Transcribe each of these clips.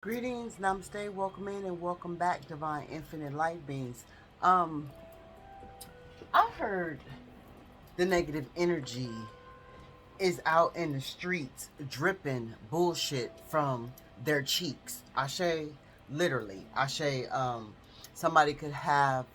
Greetings, namaste, welcome in and welcome back, divine infinite light beings. Um, I heard the negative energy is out in the streets dripping bullshit from their cheeks. Ashe, literally. Ashe, somebody could have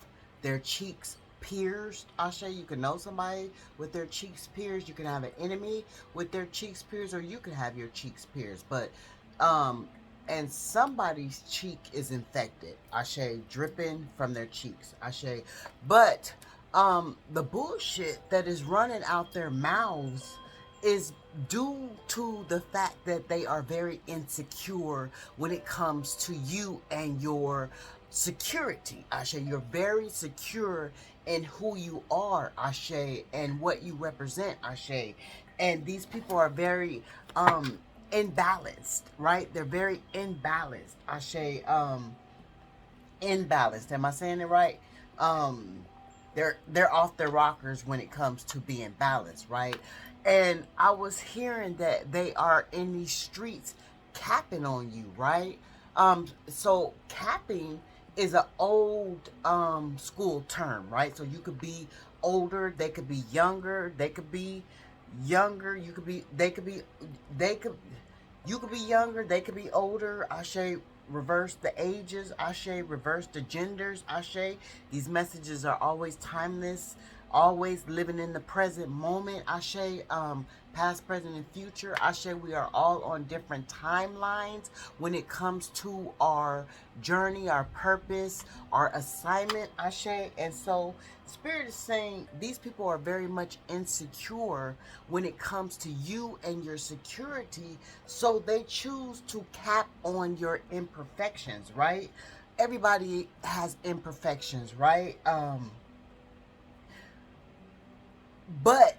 their cheeks pierced. Ashe, you can know somebody with their cheeks pierced. You can have an enemy with their cheeks pierced, or you can have your cheeks pierced. But, um, and somebody's cheek is infected. Ashe, dripping from their cheeks. Ashe, but the bullshit that is running out their mouths is due to the fact that they are very insecure when it comes to you and your security. Ashe, you're very secure in who you are, Ashe, and what you represent, Ashe. And these people are very imbalanced, right? They're very imbalanced, Ashe. Imbalanced. Am I saying it right? Um, they're off their rockers when it comes to being balanced, right? And I was hearing that they are in these streets capping on you, right? So capping is an old school term, right? So you could be older, they could be younger, they could be younger, you could be they could you could be younger, they could be older. Ashe, reverse the ages. Ashe, reverse the genders. Ashe, these messages are always timeless, always living in the present moment. Ashe, past, present, and future. Ashe, we are all on different timelines when it comes to our journey, our purpose, our assignment. Ashe, and so Spirit is saying these people are very much insecure when it comes to you and your security, so they choose to cap on your imperfections, right? Everybody has imperfections, right? But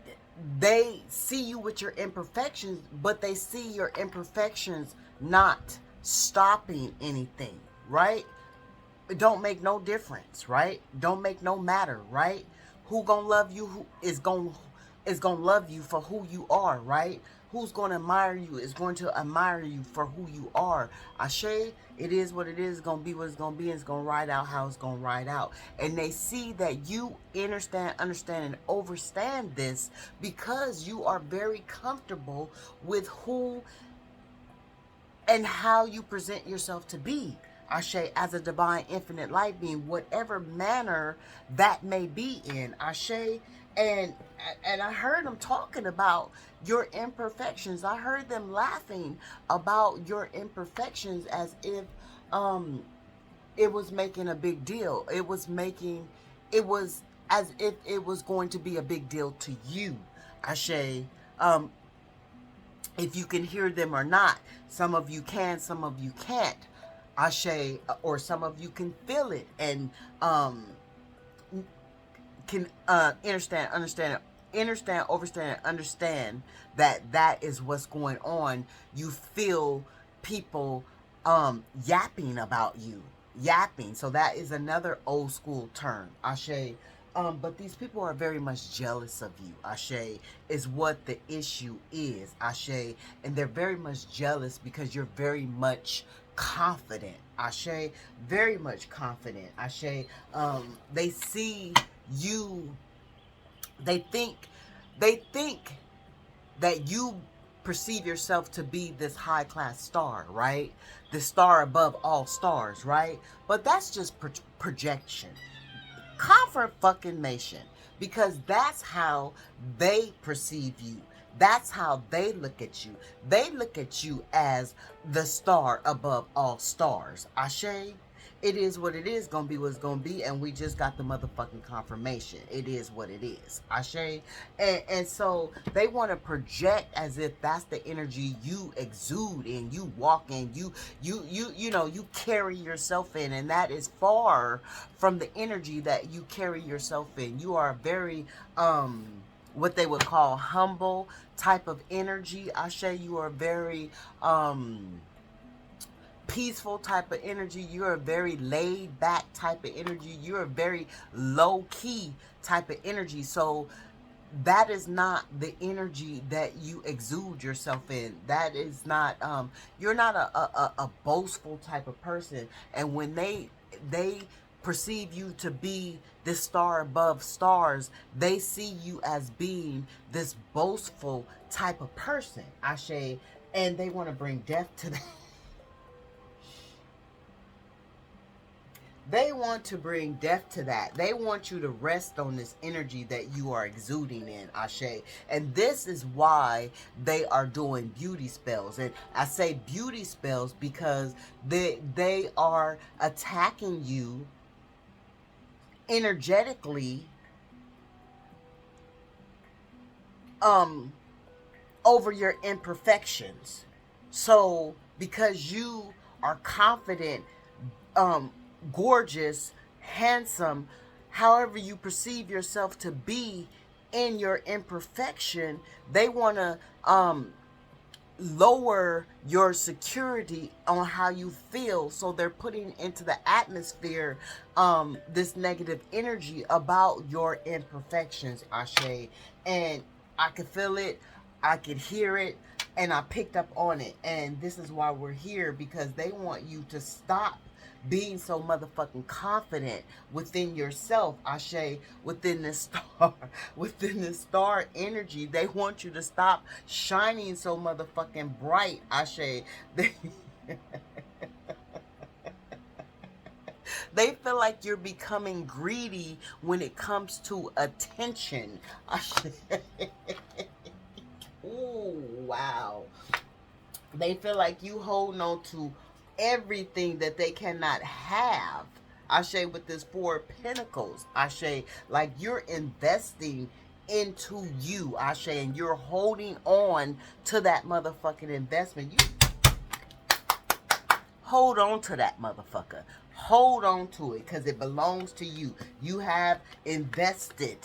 they see you with your imperfections, but they see your imperfections not stopping anything, right? It don't make no difference, right? Don't make no matter, right? Who gonna love you? Who is gonna love you for who you are, right? Who's gonna admire you is going to admire you for who you are. Ashe, it is what it is. It's gonna be what it's gonna be. And it's gonna ride out how it's gonna ride out. And they see that you understand, and overstand this because you are very comfortable with who and how you present yourself to be. Ashe, as a divine infinite light being, whatever manner that may be in. Ashe, and and I heard them talking about your imperfections. I heard them laughing about your imperfections as if um it was making a big deal. It was as if it was going to be a big deal to you. Ashe, um if you can hear them or not. Some of you can, some of you can't. Ashe, or some of you can feel it and can understand, understand that that is what's going on. You feel people yapping about you, yapping. So that is another old school term, Ashe. But these people are very much jealous of you, Ashe, is what the issue is, Ashe. And they're very much jealous because you're very much confident, Ashe, very much confident, Ashe. They see you, they think, they think that you perceive yourself to be this high class star, right? The star above all stars, right? But that's just projection, confirmation, because that's how they perceive you. That's how they look at you. They look at you as the star above all stars. Ashe, it is what it is, gonna be what it's gonna be, and we just got the motherfucking confirmation. It is what it is. Ashe. And so they want to project as if that's the energy you exude and you walk in, you carry yourself in, and that is far from the energy that you carry yourself in. You are very what they would call humble type of energy. Ashe, you are very peaceful type of energy. You're a very laid back type of energy. You're a very low key type of energy. So that is not the energy that you exude yourself in. That is not you're not a boastful type of person. And when they perceive you to be this star above stars, they see you as being this boastful type of person, Ashe, and they want to bring death to that. They want to bring death to that. They want you to rest on this energy that you are exuding in, Ashe. And this is why they are doing beauty spells. And I say beauty spells because they are attacking you energetically over your imperfections. So because you are confident, gorgeous, handsome, however you perceive yourself to be in your imperfection, they want to lower your security on how you feel. So they're putting into the atmosphere this negative energy about your imperfections, Ashe. And I could feel it, I could hear it, and I picked up on it. And this is why we're here, because they want you to stop being so motherfucking confident within yourself, Ashe, within this star, within this star energy. They want you to stop shining so motherfucking bright, Ashe. They feel like you're becoming greedy when it comes to attention, Ashe. Ooh, wow. They feel like you holding on to everything that they cannot have. Ashe, with this Four of Pentacles. Ashe, like you're investing into you, Ashe, and you're holding on to that motherfucking investment. You hold on to that motherfucker. Hold on to it, because it belongs to you. You have invested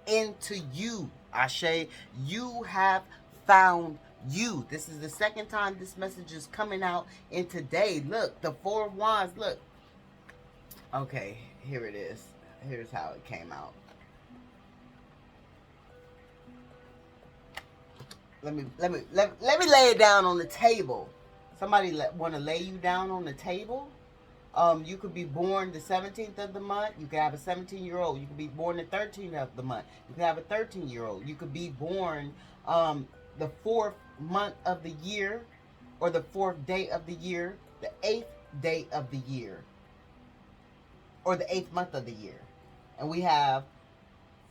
into you, Ashe. You have found you. This is the second time this message is coming out in today. Look, the Four of Wands. Look. Okay, here it is. Here's how it came out. Let me lay it down on the table. Somebody want to lay you down on the table? You could be born the 17th of the month. You could have a 17-year-old. You could be born the 13th of the month. You could have a 13-year-old. You could be born the 4th month of the year, or the 4th day of the year, the 8th day of the year, or the 8th month of the year. And we have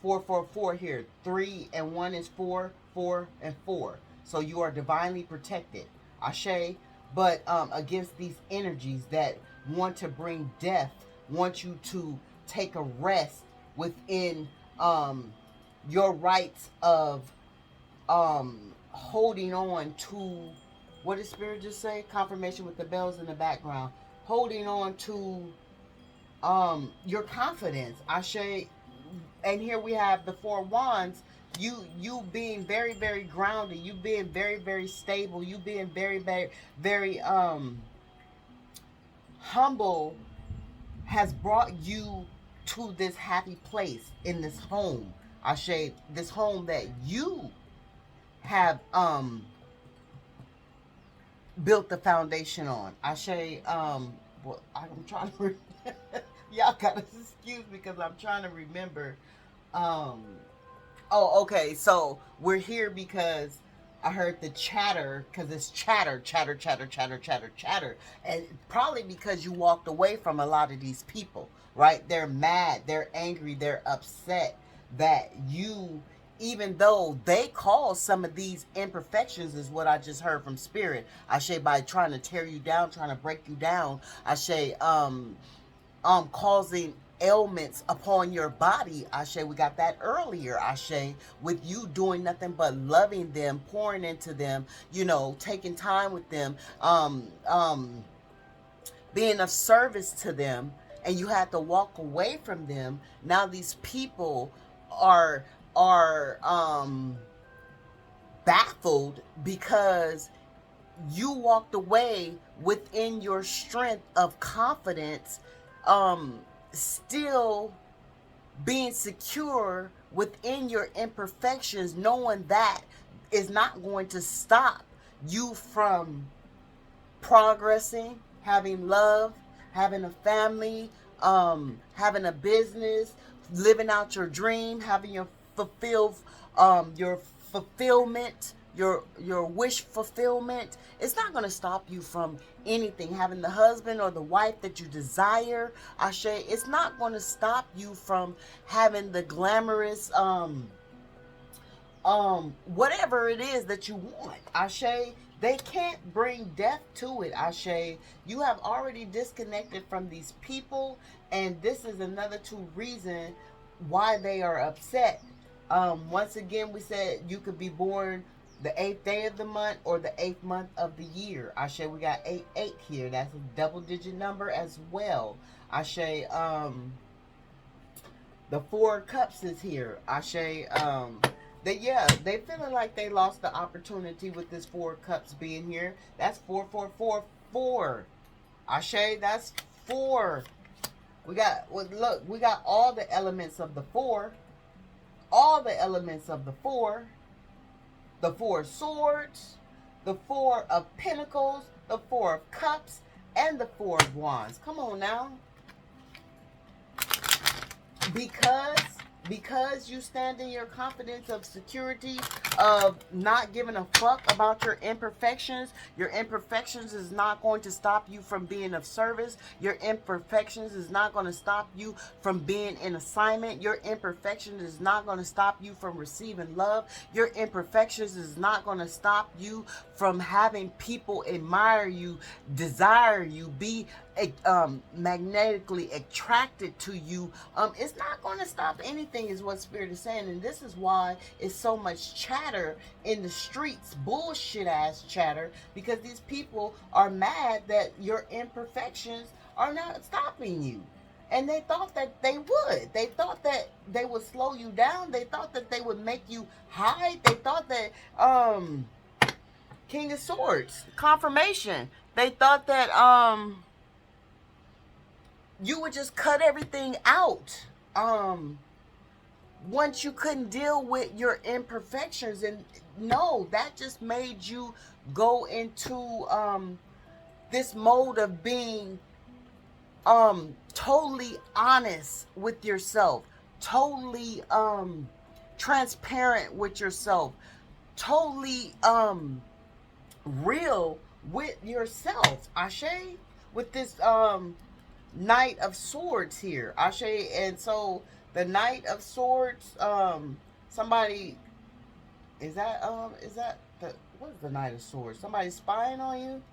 444 here. 3 and 1 is 4, 4 and 4. So you are divinely protected, Ashe. But against these energies that want to bring death, want you to take a rest within your rights of holding on to, what did Spirit just say? Confirmation with the bells in the background. Holding on to your confidence, Ashe. And here we have the Four Wands. You being very, very grounded, you being very, very stable, you being very, very, very humble, has brought you to this happy place in this home, Ashe. This home that you have built the foundation on, Ashe. Well, I'm trying to y'all gotta excuse me because I'm trying to remember. Oh, okay. So we're here because I heard the chatter, because it's chatter, chatter, chatter, chatter, chatter, chatter. And probably because you walked away from a lot of these people, right? They're mad, they're angry, they're upset that you, even though they cause some of these imperfections, is what I just heard from Spirit, Ashe, by trying to tear you down, trying to break you down, Ashe, causing ailments upon your body, Ashe. We got that earlier, Ashe, with you doing nothing but loving them, pouring into them, taking time with them, being of service to them, and you had to walk away from them. Now these people are baffled because you walked away within your strength of confidence, still being secure within your imperfections, knowing that is not going to stop you from progressing, having love, having a family, having a business, living out your dream, having your fulfillment, your wish fulfillment. It's not going to stop you from anything. Having the husband or the wife that you desire, Ashe, it's not going to stop you from having the glamorous whatever it is that you want, Ashe. They can't bring death to it, Ashe. You have already disconnected from these people, and this is another two reason why they are upset. Once again, we said you could be born the 8th day of the month or the 8th month of the year. Ashe, we got 88 here. That's a double digit number as well. Ashe, the 4 of Cups is here. Ashe, they feeling like they lost the opportunity with this 4 of Cups being here. That's 4. Ashe, that's 4. We got, well, look, we got all the elements of the 4. All the elements of the 4. The 4 of Swords, the 4 of Pentacles, the 4 of Cups, and the 4 of Wands. Come on now. Because you stand in your confidence of security, of not giving a fuck about your imperfections is not going to stop you from being of service. Your imperfections is not going to stop you from being in assignment. Your imperfections is not going to stop you from receiving love. Your imperfections is not going to stop you from having people admire you, desire you, be magnetically attracted to you. It's not going to stop anything, is what Spirit is saying. And this is why it's so much chatter in the streets, bullshit ass chatter, because these people are mad that your imperfections are not stopping you. And they thought that they would. They thought that they would slow you down. They thought that they would make you hide. They thought that King of Swords, confirmation. They thought that you would just cut everything out once you couldn't deal with your imperfections. And no, that just made you go into this mode of being totally honest with yourself, totally transparent with yourself, totally real with yourself, Ashe, with this Knight of Swords here, Ashe. And so the Knight of Swords, somebody, is that the, what is the Knight of Swords? Somebody spying on you?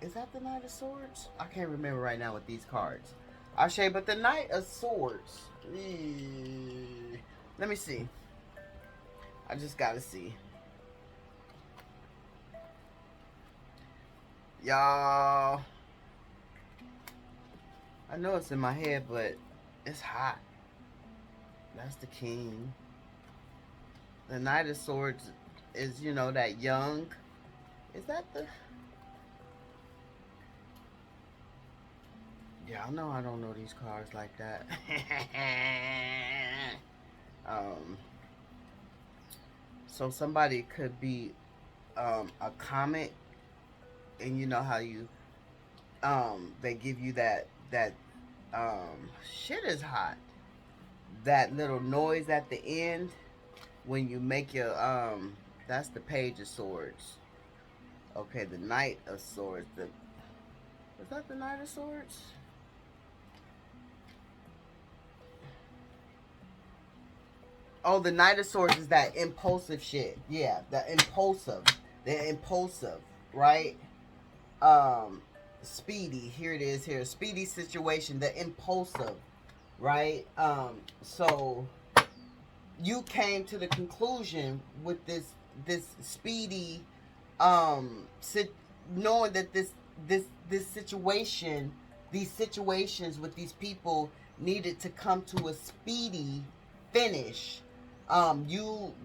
Is that the Knight of Swords? I can't remember right now with these cards, Ashe. But the Knight of Swords, let me see. I just gotta see. Y'all, I know it's in my head, but it's hot. That's the King. The Knight of Swords is, you know, that young. Is that the... Yeah, I know I don't know these cards like that. So somebody could be a comet, and you know how you they give you that shit is hot, that little noise at the end when you make your that's the Page of Swords. Okay, the Knight of Swords. Was that the Knight of Swords? Oh, the Knight of Swords is that impulsive shit. Yeah, the impulsive, right? Speedy. Here it is. Here, speedy situation. The impulsive, right? So you came to the conclusion with this speedy, knowing that this situation, these situations with these people needed to come to a speedy finish.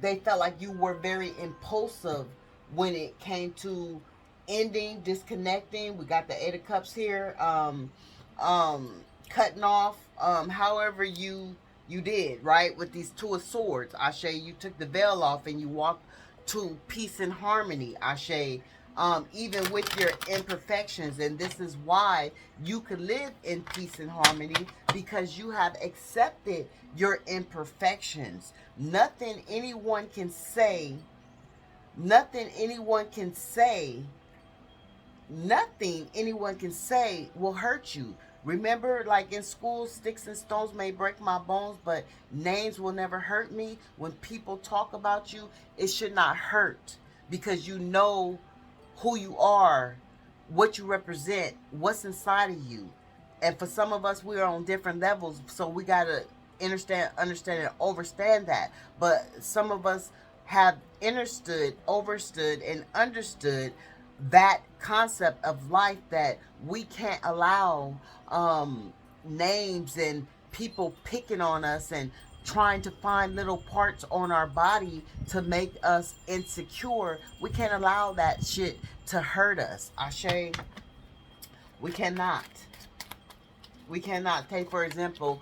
They felt like you were very impulsive when it came to ending, disconnecting. We got the 8 of Cups here. cutting off, however you did, right? With these two of swords, Ashe, you took the veil off and you walked to peace and harmony, Ashe. Even with your imperfections, and this is why you could live in peace and harmony, because you have accepted your imperfections. Nothing anyone can say, nothing anyone can say nothing anyone can say will hurt you. Remember, like in school, sticks and stones may break my bones, but names will never hurt me. When people talk about you, it should not hurt, because you know who you are, what you represent, what's inside of you. And for some of us, we are on different levels, so we got to understand, and overstand that. But some of us have understood, overstood, and understood that concept of life, that we can't allow names and people picking on us and trying to find little parts on our body to make us insecure. We can't allow that shit to hurt us. Ashe, we cannot. We cannot. Take for example,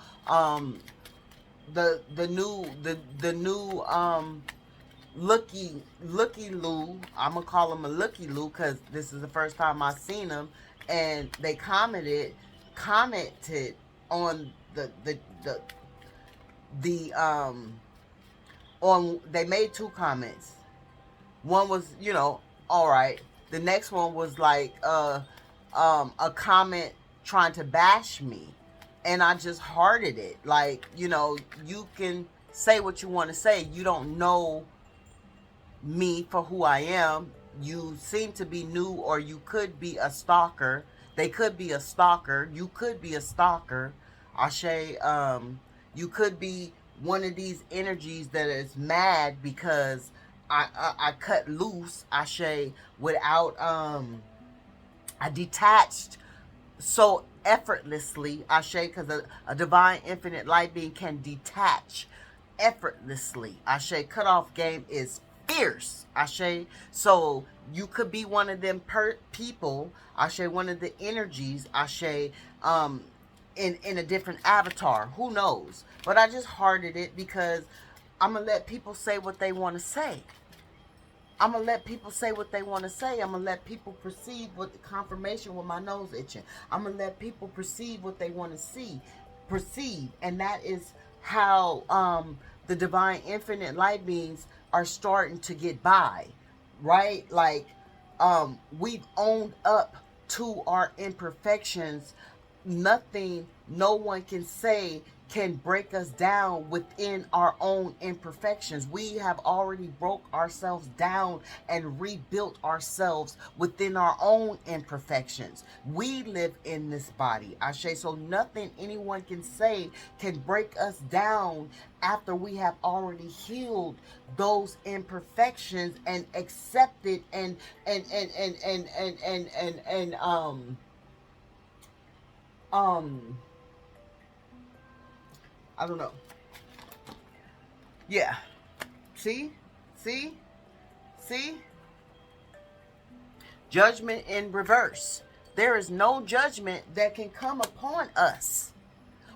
the new Looky Lou. I'm gonna call him a Looky Lou because this is the first time I've seen him, and they commented on the on they made two comments. One was, all right. The next one was like a comment trying to bash me, and I just hearted it. Like, you can say what you want to say. You don't know me for who I am. You seem to be new, or you could be a stalker. They could be a stalker. You could be a stalker. Ashe, you could be one of these energies that is mad because I cut loose, Ashe, without I detached so effortlessly, Ashe, because a divine infinite light being can detach effortlessly. Ashe, cutoff game is fierce, Ashe. So you could be one of them people, Ashe, one of the energies, Ashe, in a different avatar. Who knows? But I just hearted it because I'm going to let people say what they want to say. I'm going to let people say what they want to say. I'm going to let people perceive what the confirmation with my nose itching. I'm going to let people perceive what they want to perceive. And that is how the divine infinite light beings are starting to get by, right? Like, we've owned up to our imperfections. Nothing, no one can say can break us down within our own imperfections. We have already broke ourselves down and rebuilt ourselves within our own imperfections. We live in this body, Ashe, so nothing anyone can say can break us down after we have already healed those imperfections and accepted and I don't know. Yeah. See? See? See? Judgment in reverse. There is no judgment that can come upon us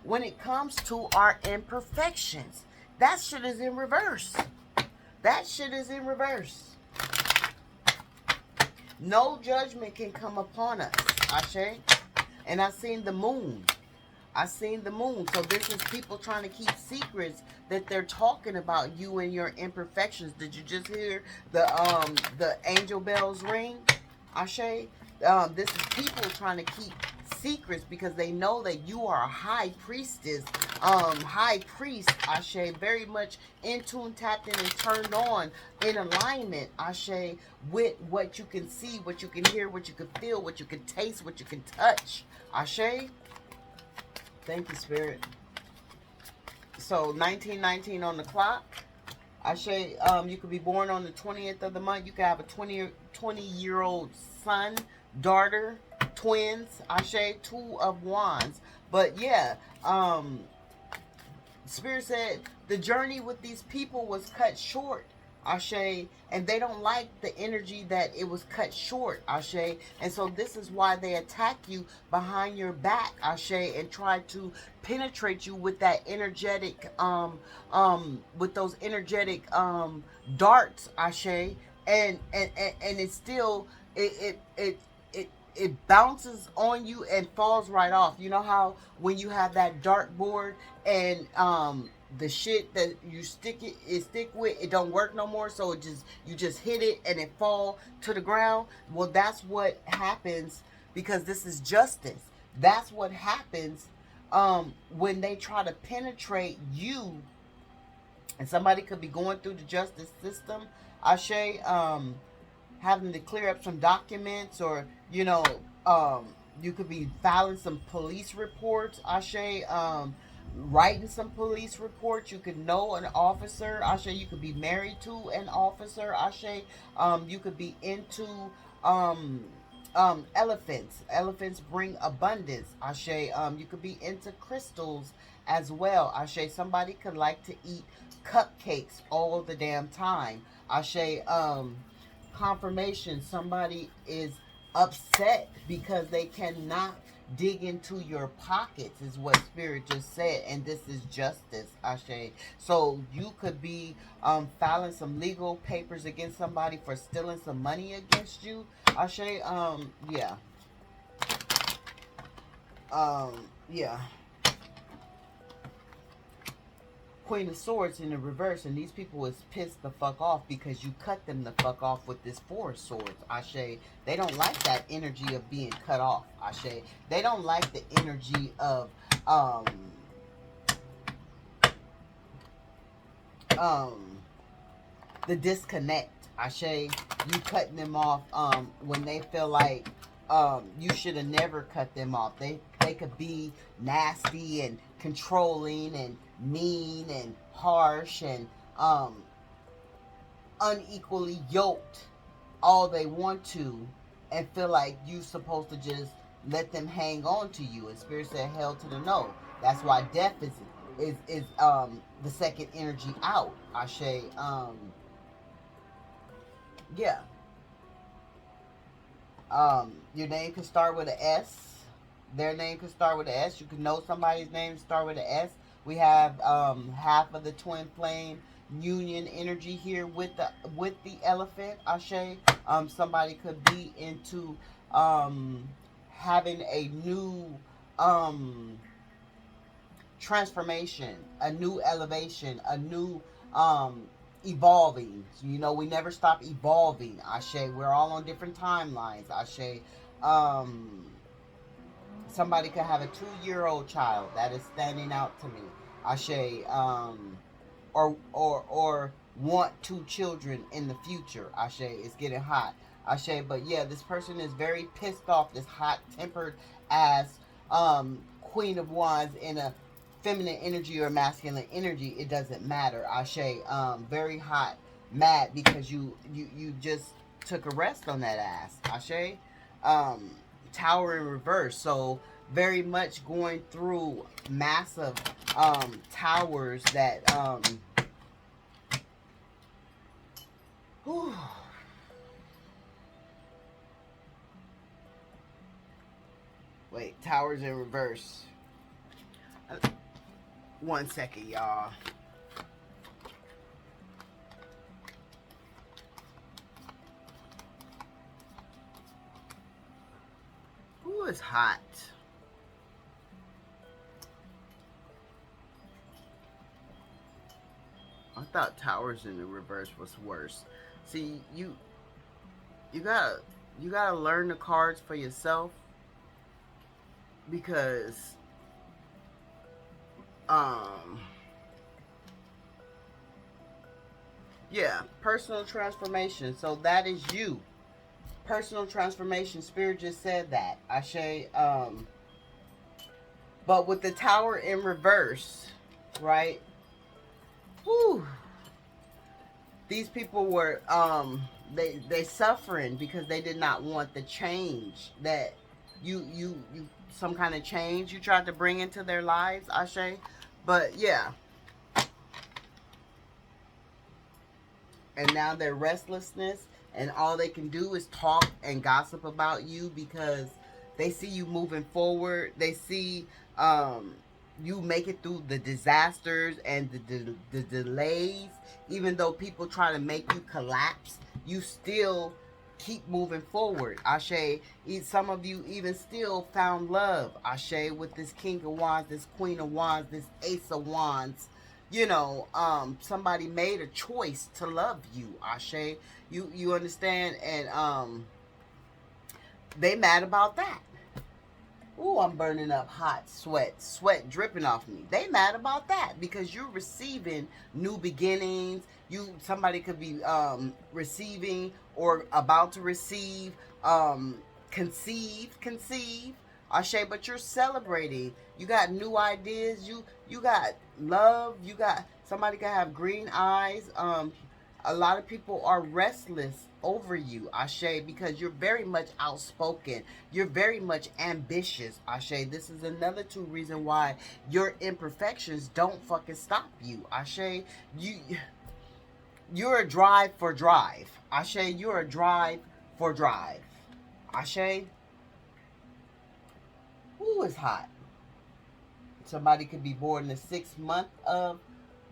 when it comes to our imperfections. That shit is in reverse. That shit is in reverse. No judgment can come upon us, Ashe. And I seen the moon. I seen the moon. So this is people trying to keep secrets that they're talking about you and your imperfections. Did you just hear the angel bells ring, Ashe? This is people trying to keep secrets because they know that you are a high priestess, high priest, Ashe, very much in tune, tapped in, and turned on, in alignment, Ashe, with what you can see, what you can hear, what you can feel, what you can taste, what you can touch, Ashe. Thank you, Spirit. So 1919 on the clock. Ashe, you could be born on the 20th of the month. You could have a 20-year-old son, daughter, twins. Ashe, two of wands. But yeah, Spirit said the journey with these people was cut short. Ashe, and they don't like the energy that it was cut short, Ashe, and so this is why they attack you behind your back, Ashe, and try to penetrate you with that energetic, with those energetic, darts, Ashe, and it's still, it bounces on you and falls right off. You know how when you have that dartboard and the shit that you stick with, it don't work no more, so it just, you just hit it and it fall to the ground. Well, that's what happens, because this is justice. That's what happens when they try to penetrate you, and somebody could be going through the justice system, Ashe, having to clear up some documents, or you could be filing some police reports, Ashe, writing some police reports. You could know an officer, Ashe. You could be married to an officer, Ashe. You could be into um elephants bring abundance, Ashe. You could be into crystals as well, Ashe. Somebody could like to eat cupcakes all the damn time, Ashe. Confirmation, somebody is upset because they cannot dig into your pockets, is what Spirit just said, and this is justice, Ashe. So you could be filing some legal papers against somebody for stealing some money against you, Ashe. Yeah. Yeah. Queen of Swords in the reverse, and these people is pissed the fuck off because you cut them the fuck off with this Four of Swords, Ashe. They don't like that energy of being cut off, Ashe. They don't like the energy of the disconnect, Ashe. You cutting them off when they feel like you should have never cut them off. They could be nasty and controlling and mean and harsh and unequally yoked all they want to, and feel like you supposed to just let them hang on to you. And Spirit said hell to the no. That's why death is the second energy out, Ashe. Yeah. Your name could start with an S. Their name could start with an S. You could know somebody's name start with an S. We have half of the twin flame union energy here with the elephant, Ashe. Somebody could be into having a new transformation, a new elevation, a new evolving. You know, we never stop evolving, Ashe. We're all on different timelines, Ashe. Somebody could have a 2-year-old child that is standing out to me, Ashe. Or want 2 children in the future, Ashe. It's getting hot, Ashe. But yeah, this person is very pissed off. This hot-tempered ass Queen of Wands in a feminine energy or masculine energy, it doesn't matter, Ashe. Very hot, mad because you just took a rest on that ass, Ashe. Tower in reverse, so very much going through massive towers that whew. Wait, towers in reverse. 1 second, y'all. Ooh, it's hot. I thought towers in the reverse was worse. See, you gotta learn the cards for yourself, because yeah, personal transformation. So that is you. Personal transformation. Spirit just said that, Ashe. But with the tower in reverse, right? Whew. These people were they suffering because they did not want the change that you some kind of change you tried to bring into their lives, Ashe. But yeah. and now their restlessness, and all they can do is talk and gossip about you because they see you moving forward. They see you make it through the disasters and the delays. Even though people try to make you collapse, you still keep moving forward. Ashe, some of you even still found love. Ashe, with this King of Wands, this Queen of Wands, this Ace of Wands. You know, somebody made a choice to love you. Ashe, you understand, and they mad about that. Ooh, I'm burning up hot sweat dripping off me. They mad about that because you're receiving new beginnings. Somebody could be receiving or about to receive, conceive. Ashe, but you're celebrating. You got new ideas. You got love. You got somebody can have green eyes. A lot of people are restless over you, Ashe, because you're very much outspoken. You're very much ambitious, Ashe. This is another two reason why your imperfections don't fucking stop you, Ashe. You're a drive for drive, Ashe. You're a drive for drive, Ashe. Ooh, it's hot. Somebody could be born the 6th month of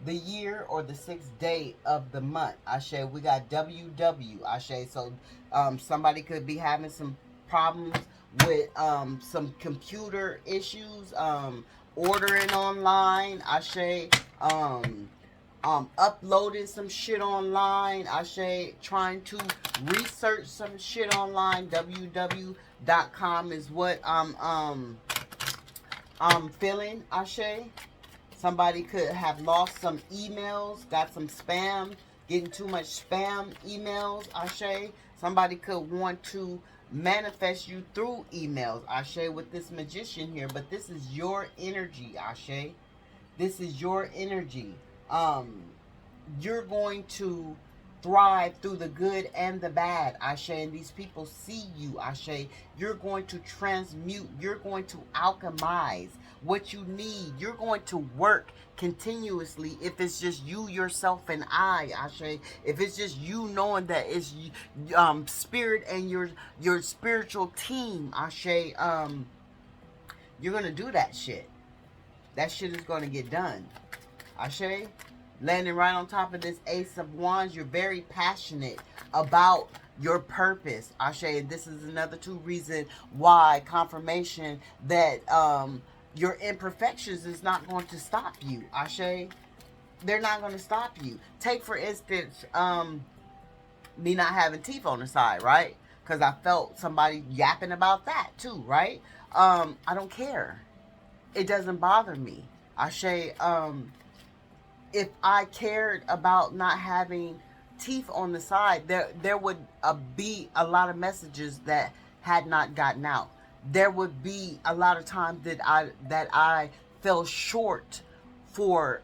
the year or the 6th day of the month. Ashe, we got WW. Ashe, so somebody could be having some problems with some computer issues, ordering online. Ashe, uploading some shit online. Ashe, trying to research some shit online. www.com is what I'm feeling. Ashe. Somebody could have lost some emails, got some spam, getting too much spam emails, Ashe. Somebody could want to manifest you through emails, Ashe, with this magician here. But this is your energy, Ashe. This is your energy. You're going to thrive through the good and the bad, Ashe, and these people see you, Ashe. You're going to transmute, you're going to alchemize what you need. You're going to work continuously if it's just you, yourself, and I, Ashe. If it's just you knowing that it's spirit and your spiritual team, Ashe, you're going to do that shit. That shit is going to get done, Ashe. Landing right on top of this Ace of Wands, you're very passionate about your purpose, Ashe. And this is another two reason why confirmation that your imperfections is not going to stop you, Ashe. They're not going to stop you. Take, for instance, me not having teeth on the side, right? Because I felt somebody yapping about that too, right? I don't care. It doesn't bother me, Ashe. If I cared about not having teeth on the side, there would be a lot of messages that had not gotten out. There would be a lot of times that I fell short for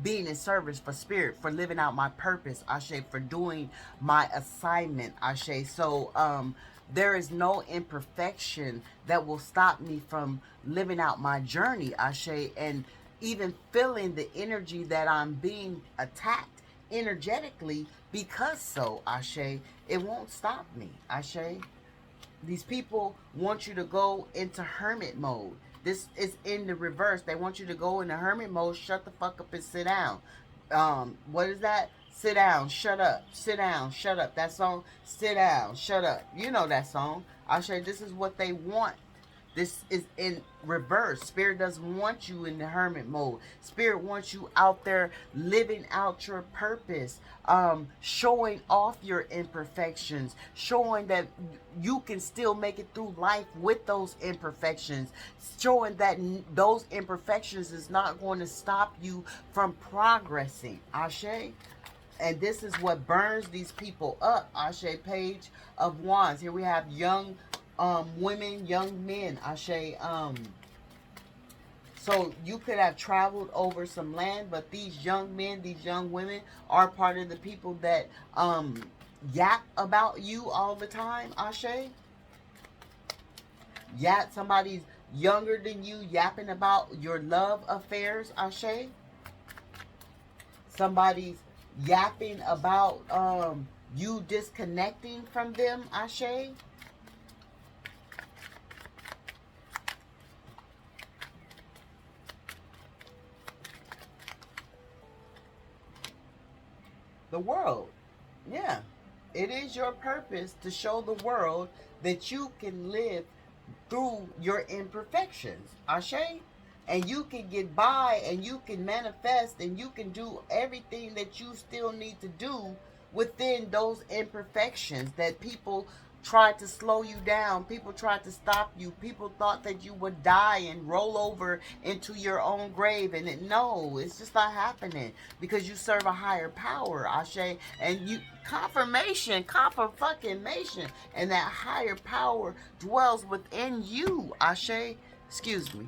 being in service for spirit, for living out my purpose, Ashe, for doing my assignment, Ashe. So there is no imperfection that will stop me from living out my journey, Ashe, and even feeling the energy that I'm being attacked energetically because so, Ashe. It won't stop me, Ashe. These people want you to go into hermit mode. This is in the reverse. They want you to go into hermit mode, shut the fuck up and sit down. What is that? Sit down, shut up, sit down, shut up. That song, sit down, shut up. You know that song. Ashe, this is what they want. This is in reverse. Spirit doesn't want you in the hermit mode. Spirit wants you out there living out your purpose, showing off your imperfections, showing that you can still make it through life with those imperfections, showing that those imperfections is not going to stop you from progressing. Ashe? And this is what burns these people up. Ashe, Page of Wands. Here we have young women, young men, Ashe. So you could have traveled over some land, but these young men, these young women are part of the people that yap about you all the time, Ashe. Yap, somebody's younger than you yapping about your love affairs, Ashe. Somebody's yapping about you disconnecting from them, Ashe. The world. Yeah. It is your purpose to show the world that you can live through your imperfections. Ashe? And you can get by and you can manifest and you can do everything that you still need to do within those imperfections that people tried to slow you down. People tried to stop you. People thought that you would die and roll over into your own grave. And no, it's just not happening because you serve a higher power, Ashe. And you, confirmation. And that higher power dwells within you, Ashe. Excuse me.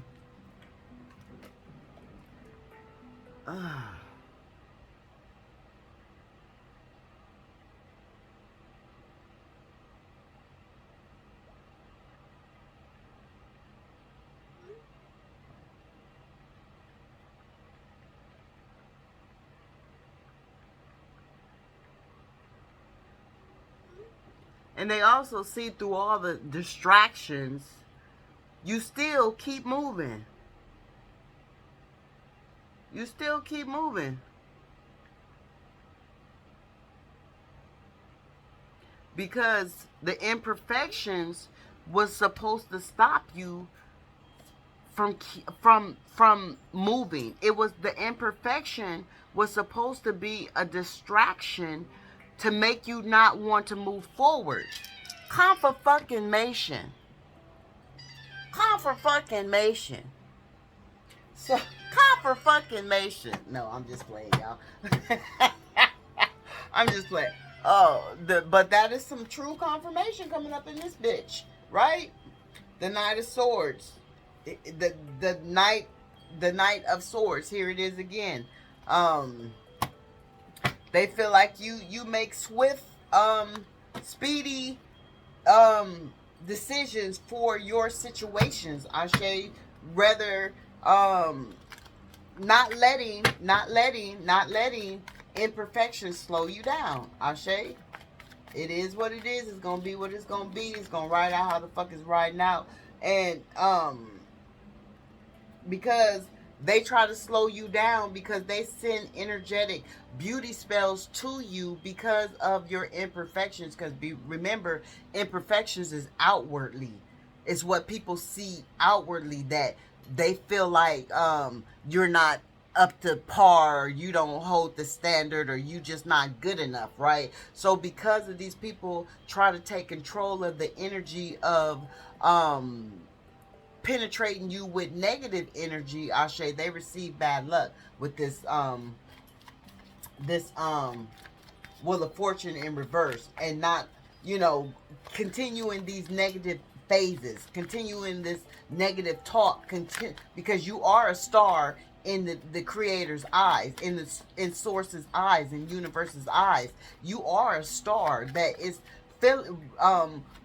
And they also see through all the distractions, you still keep moving. You still keep moving. Because the imperfections was supposed to stop you from moving. It was the imperfection was supposed to be a distraction to make you not want to move forward. Confirmation. Confirmation. So confirmation. No, I'm just playing, y'all. I'm just playing. Oh, but that is some true confirmation coming up in this bitch, right? The Knight of Swords, the Knight of Swords. Here it is again. They feel like you make swift, speedy, decisions for your situations, Ashe. Rather, not letting imperfections slow you down, Ashe. It is what it is. It's gonna be what it's gonna be. It's gonna ride out how the fuck it's riding out. And because they try to slow you down, because they send energetic beauty spells to you because of your imperfections. Because remember, imperfections is outwardly. It's what people see outwardly, that they feel like you're not up to par, you don't hold the standard, or you just not good enough, right? So because of these people try to take control of the energy of penetrating you with negative energy, Ashe, they receive bad luck with this Wheel of Fortune in reverse, and not, continuing these negative phases, continuing this negative talk, because you are a star in the creator's eyes, in source's eyes, in universe's eyes. You are a star that is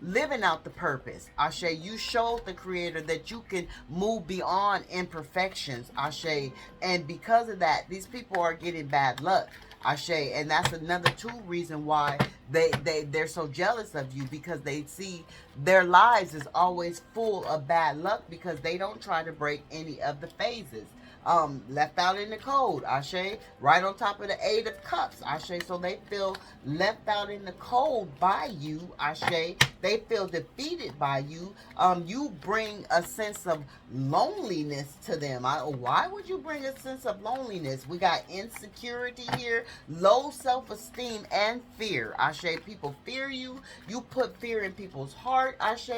living out the purpose, Ashe. You showed the creator that you can move beyond imperfections, Ashe. And because of that, these people are getting bad luck, Ashe. And that's another reason why they're so jealous of you, because they see their lives is always full of bad luck, because they don't try to break any of the phases. Left out in the cold, Ashe. Right on top of the Eight of Cups, Ashe. So they feel left out in the cold by you, Ashe. They feel defeated by you. You bring a sense of loneliness to them. Why would you bring a sense of loneliness? We got insecurity here, low self-esteem, and fear, Ashe. People fear you. You put fear in people's heart, Ashe.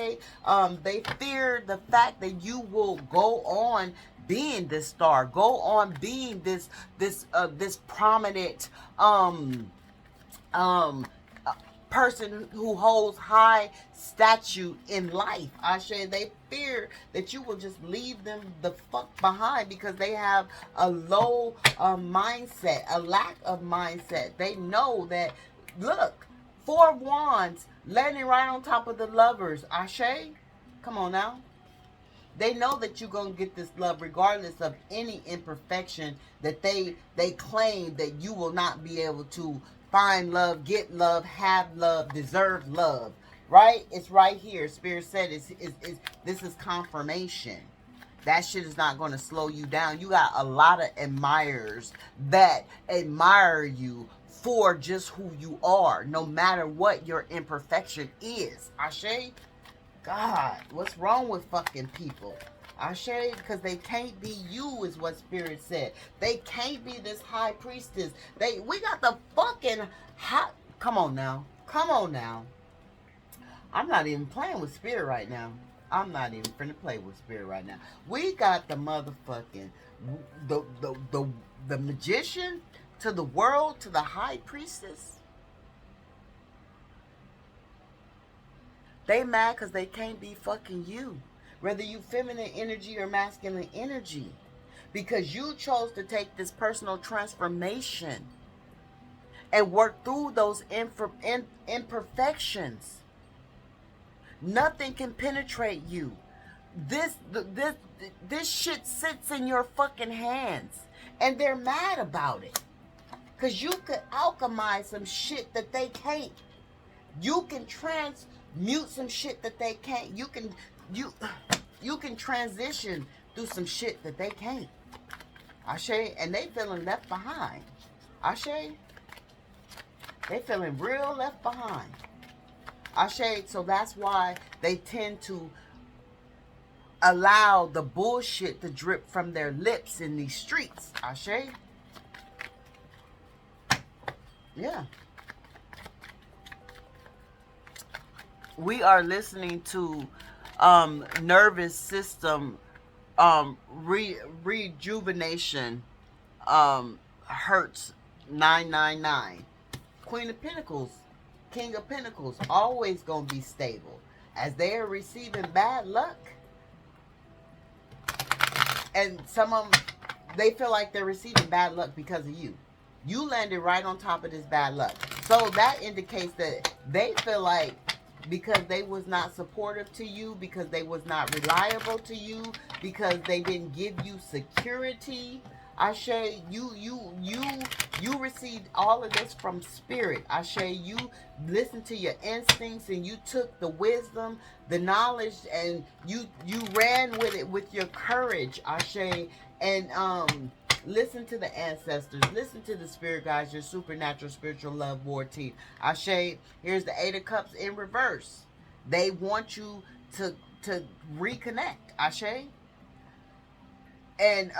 They fear the fact that you will go on being this star, go on being this prominent person who holds high statue in life, Ashe. They fear that you will just leave them the fuck behind, because they have a low mindset, a lack of mindset. They know that, look, Four of Wands landing right on top of the Lovers, Ashe. Come on now. They know that you're going to get this love regardless of any imperfection that they claim that you will not be able to find love, get love, have love, deserve love. Right? It's right here. Spirit said this is confirmation. That shit is not going to slow you down. You got a lot of admirers that admire you for just who you are, no matter what your imperfection is. Ashe? God, what's wrong with fucking people? Ashe, because they can't be you, is what Spirit said. They can't be this high priestess. We got the fucking hot. Come on now. Come on now. I'm not even playing with Spirit right now. I'm not even finna play with Spirit right now. We got the motherfucking the magician to the world, to the high priestess. They mad because they can't be fucking you. Whether you feminine energy or masculine energy. Because you chose to take this personal transformation and work through those imperfections. Nothing can penetrate you. This shit sits in your fucking hands. And they're mad about it. Because you could alchemize some shit that they can't. You can transmute some shit that they can't. You can transition through some shit that they can't. Ashe, and they feeling left behind. Ashe, they feeling real left behind. Ashe, so that's why they tend to allow the bullshit to drip from their lips in these streets. Ashe? Yeah. We are listening to nervous system rejuvenation Hertz 999. Queen of Pentacles, King of Pentacles, always gonna be stable. As they are receiving bad luck, and some of them, they feel like they're receiving bad luck because of you. You landed right on top of this bad luck. So that indicates that they feel like because they was not supportive to you, because they was not reliable to you, because they didn't give you security. Ashe, you received all of this from Spirit. Ashe, you listened to your instincts and you took the wisdom, the knowledge, and you ran with it with your courage. Ashe, and listen to the ancestors, listen to the spirit guides, your supernatural spiritual love war team. Ashe, here's the Eight of Cups in reverse. They want you to reconnect. Ashe, and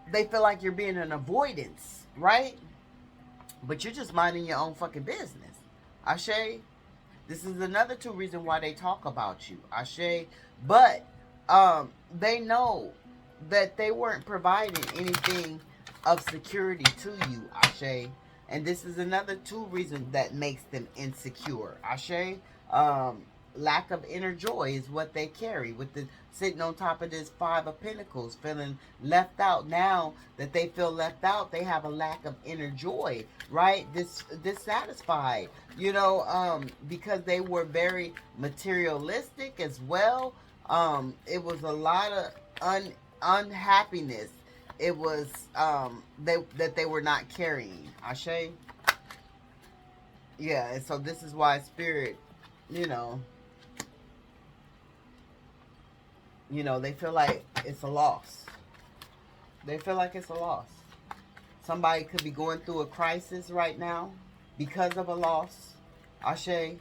they feel like you're being an avoidance, right? But you're just minding your own fucking business. Ashe, this is another two reasons why they talk about you. Ashe, but they know that they weren't providing anything of security to you. Ashe, and this is another two reasons that makes them insecure. Ashe, lack of inner joy is what they carry with the sitting on top of this Five of Pentacles, feeling left out. Now that they feel left out, they have a lack of inner joy, right? Dissatisfied, you know, because they were very materialistic as well. It was a lot of unhappiness. It was that they were not carrying. Ashe. Yeah, and so this is why Spirit, you know, they feel like it's a loss. They feel like it's a loss. Somebody could be going through a crisis right now because of a loss. Ashe.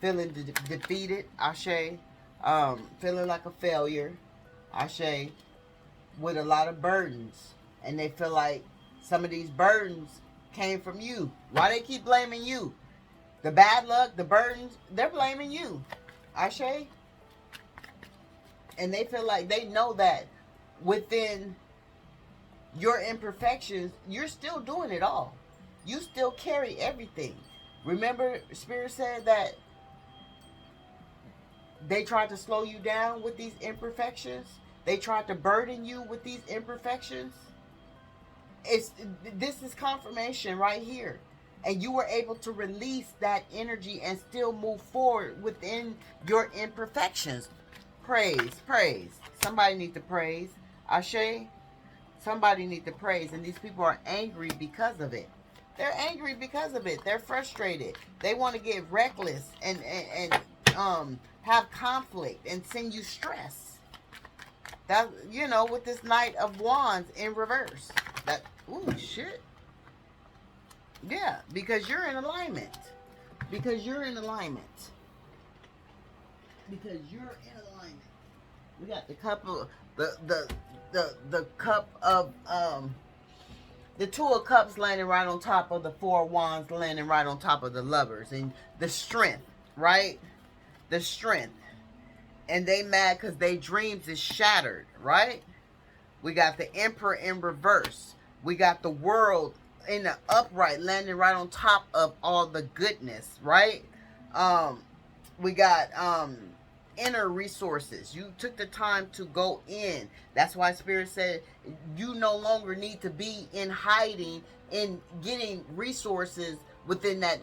Feeling defeated. Ashe. Feeling like a failure. Ashe. With a lot of burdens. And they feel like some of these burdens came from you. Why they keep blaming you? The bad luck, the burdens, they're blaming you. Ashe. And they feel like they know that within your imperfections, you're still doing it all. You still carry everything. Remember, Spirit said that they tried to slow you down with these imperfections. They tried to burden you with these imperfections. This is confirmation right here. And you were able to release that energy and still move forward within your imperfections. Praise, praise. Somebody need to praise. Ashe, somebody need to praise. And these people are angry because of it. They're angry because of it. They're frustrated. They want to get reckless and have conflict and send you stress. That, you know, with this Knight of Wands in reverse. That, ooh, shit. Yeah, because you're in alignment. Because you're in alignment. Because you're in alignment. We got the cup of the cup of the Two of Cups landing right on top of the Four of Wands, landing right on top of the Lovers, and the strength, right? The strength. And they mad because their dreams is shattered, right? We got the Emperor in reverse. We got the World in the upright, landing right on top of all the goodness, right? We got inner resources. You took the time to go in. That's why Spirit said you no longer need to be in hiding in getting resources within that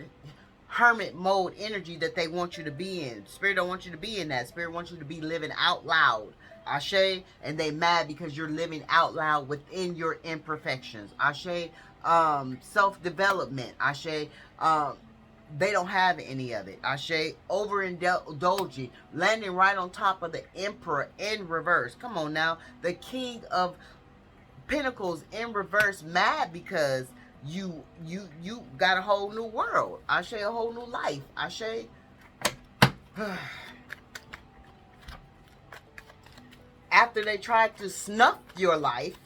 hermit mode energy that they want you to be in. Spirit don't want you to be in that. Spirit wants you to be living out loud. Ashe, and they mad because you're living out loud within your imperfections. Ashe, self-development. Ashe, they don't have any of it. Ashe, overindulging, landing right on top of the Emperor in reverse. Come on now. The King of Pentacles in reverse, mad because you got a whole new world. Ashe, a whole new life. Ashe. After they tried to snuff your life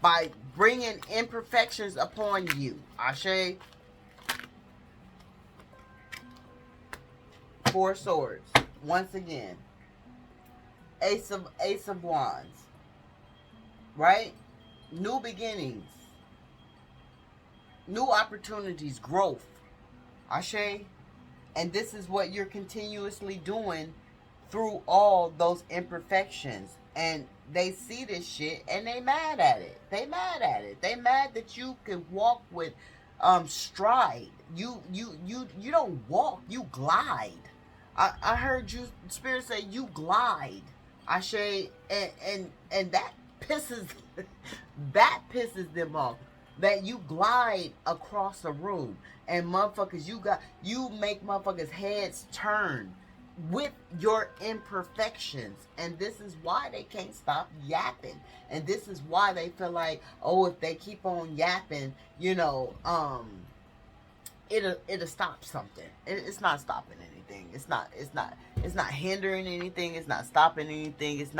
by bringing imperfections upon you. Ashe. Four Swords. Once again. Ace of Wands. Right? New beginnings. New opportunities. Growth. Ashe. And this is what you're continuously doing through all those imperfections. And they see this shit and they mad at it. They mad at it. They mad that you can walk with stride. You don't walk, you glide. I heard you, Spirit, say you glide. Ashe, and that pisses that pisses them off. That you glide across a room and motherfuckers, you make motherfuckers' heads turn with your imperfections. And this is why they can't stop yapping. And this is why they feel like, oh, if they keep on yapping, you know, it'll stop something. It's not stopping anything. It's not hindering anything. It's not stopping anything. It's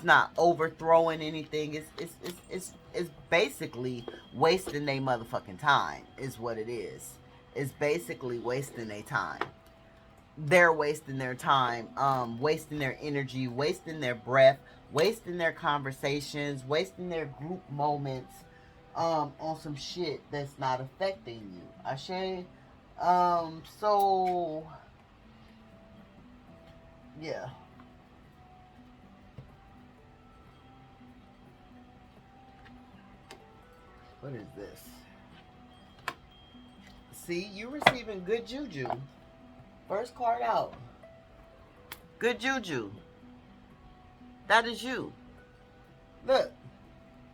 not overthrowing anything. It's basically wasting their motherfucking time is what it is. It's basically wasting their time. They're wasting their time, wasting their energy, wasting their breath, wasting their conversations, wasting their group moments on some shit that's not affecting you. Ashe? So yeah. What is this? See, you're receiving good juju. First card out. Good juju. That is you. Look.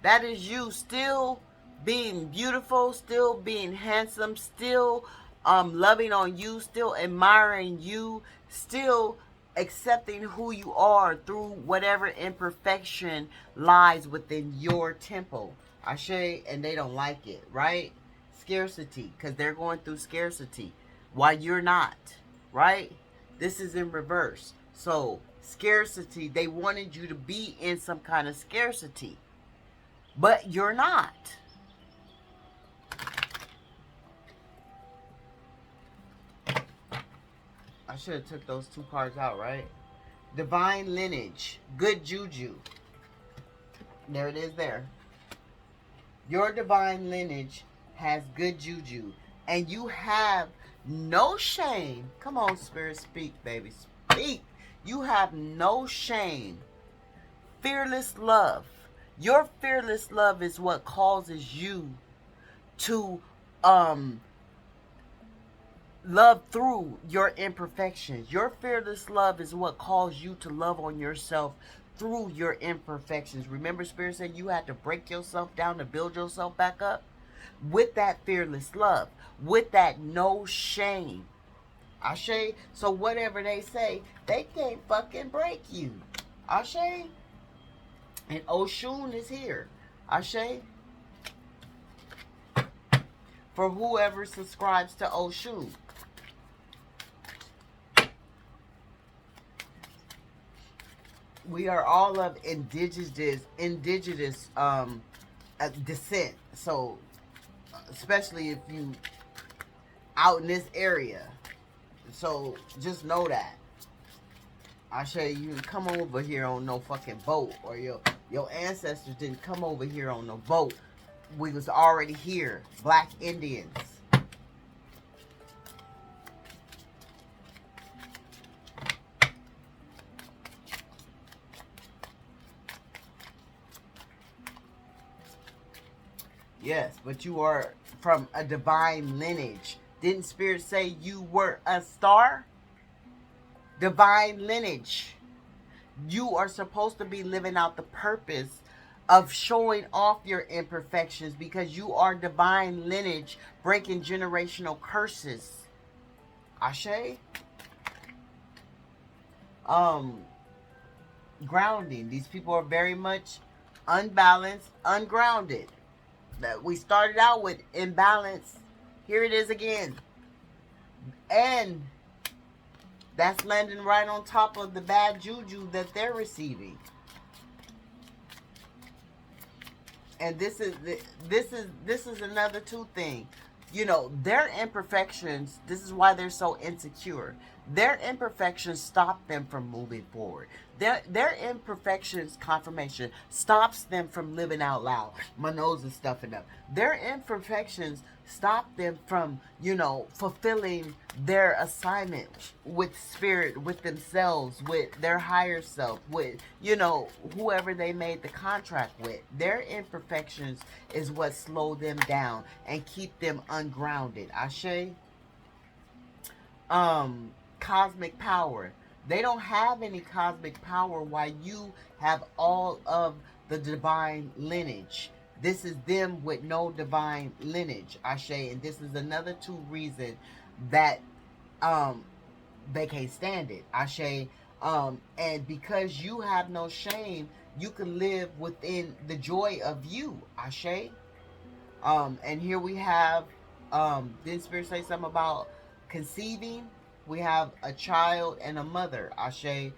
That is you still being beautiful, still being handsome, still loving on you, still admiring you, still accepting who you are through whatever imperfection lies within your temple. Ashe, and they don't like it, right? Scarcity, because they're going through scarcity while you're not, right? This is in reverse. So, scarcity, they wanted you to be in some kind of scarcity, but you're not. I should have took those two cards out, right? Divine Lineage. Good juju. There it is there. Your divine lineage has good juju. And you have no shame. Come on, Spirit, speak, baby. Speak. You have no shame. Fearless love. Your fearless love is what causes you to love through your imperfections. Your fearless love is what calls you to love on yourself through your imperfections. Remember, Spirit said you had to break yourself down to build yourself back up? With that fearless love, with that no shame. Ashe? So whatever they say, they can't fucking break you. Ashe? And Oshun is here. Ashe? For whoever subscribes to Oshun. We are all of indigenous descent. So, especially if you out in this area. So, just know that. I say you didn't come over here on no fucking boat, or your ancestors didn't come over here on no boat. We was already here, Black Indians. Yes, but you are from a divine lineage. Didn't Spirit say you were a star? Divine lineage. You are supposed to be living out the purpose of showing off your imperfections because you are divine lineage, breaking generational curses. Ashe? Grounding. These people are very much unbalanced, ungrounded. That we started out with imbalance. Here it is again. And that's landing right on top of the bad juju that they're receiving. And this is another two thing. You know, their imperfections, this is why they're so insecure. Their imperfections stop them from moving forward. Their imperfections, confirmation, stops them from living out loud. My nose is stuffing up. Their imperfections stop them from, fulfilling their assignment with spirit, with themselves, with their higher self, with, whoever they made the contract with. Their imperfections is what slow them down and keep them ungrounded. Ashe? Cosmic power. They don't have any cosmic power while you have all of the divine lineage. This is them with no divine lineage, Ashe. And this is another two reason that they can't stand it, Ashe. And because you have no shame, you can live within the joy of you, Ashe. And here we have, didn't Spirit say something about conceiving? We have a child and a mother, Ashe.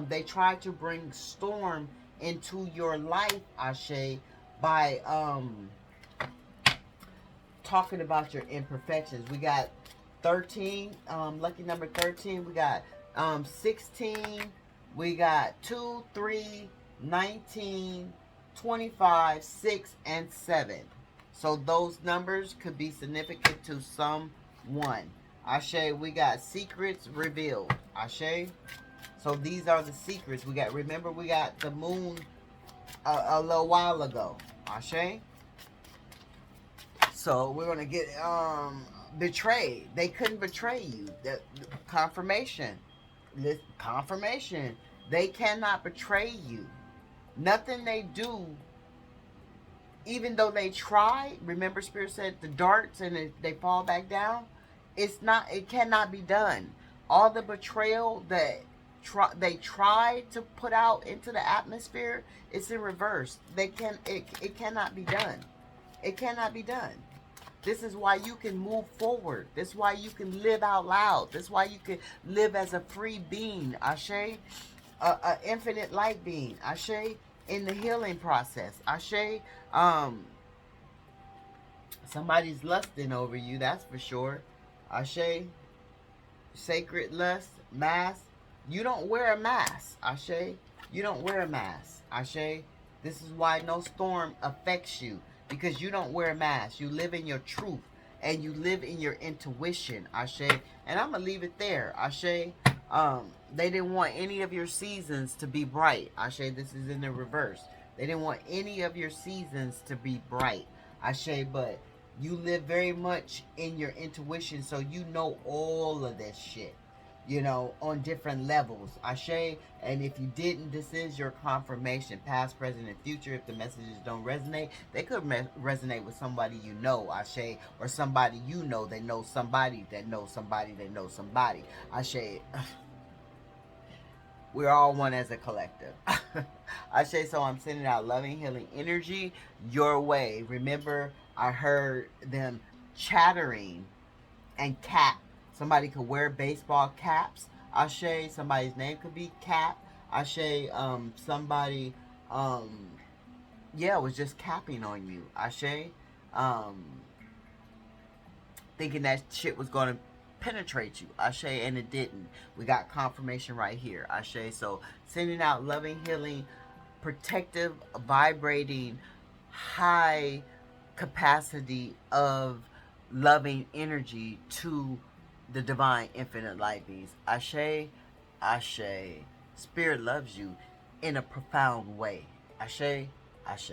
They try to bring storm into your life, Ashe, by talking about your imperfections. We got 13, lucky number 13. We got 16. We got 2, 3, 19, 25, 6, and 7. So those numbers could be significant to someone. Ashe, we got secrets revealed. Ashe. So these are the secrets. Remember we got the moon a little while ago. Ashe. So we're gonna get betrayed. They couldn't betray you. The confirmation. Confirmation. They cannot betray you. Nothing they do, even though they try, remember Spirit said the darts and they fall back down. It cannot be done. All the betrayal that they try to put out into the atmosphere, it's in reverse. It cannot be done. It cannot be done. This is why you can move forward. This is why you can live out loud. This is why you can live as a free being, Ashe, a infinite light being, Ashe, in the healing process, Ashe. Somebody's lusting over you, that's for sure. Ashe, sacred lust, mask. You don't wear a mask, Ashe. You don't wear a mask, Ashe. This is why no storm affects you, because you don't wear a mask. You live in your truth, and you live in your intuition, Ashe. And I'm going to leave it there, Ashe. They didn't want any of your seasons to be bright, Ashe. This is in the reverse. They didn't want any of your seasons to be bright, Ashe, but You live very much in your intuition, so you know all of this shit, you know, on different levels. Ashe, and if you didn't, this is your confirmation, past, present, and future. If the messages don't resonate, they could resonate with somebody you know, Ashe, or somebody you know that knows somebody that knows somebody that knows somebody. Ashe, we're all one as a collective. I say so. I'm sending out loving, healing energy your way. Remember, I heard them chattering and cap. Somebody could wear baseball caps. Ashe, somebody's name could be Cap. Ashe, somebody, yeah, was just capping on you. Ashe, um, thinking that shit was going to penetrate you. Ashe, and it didn't. We got confirmation right here. Ashe, so sending out loving, healing, protective, vibrating, high capacity of loving energy to the divine infinite light beings. Ashe, Ashe. Spirit loves you in a profound way. Ashe, Ashe.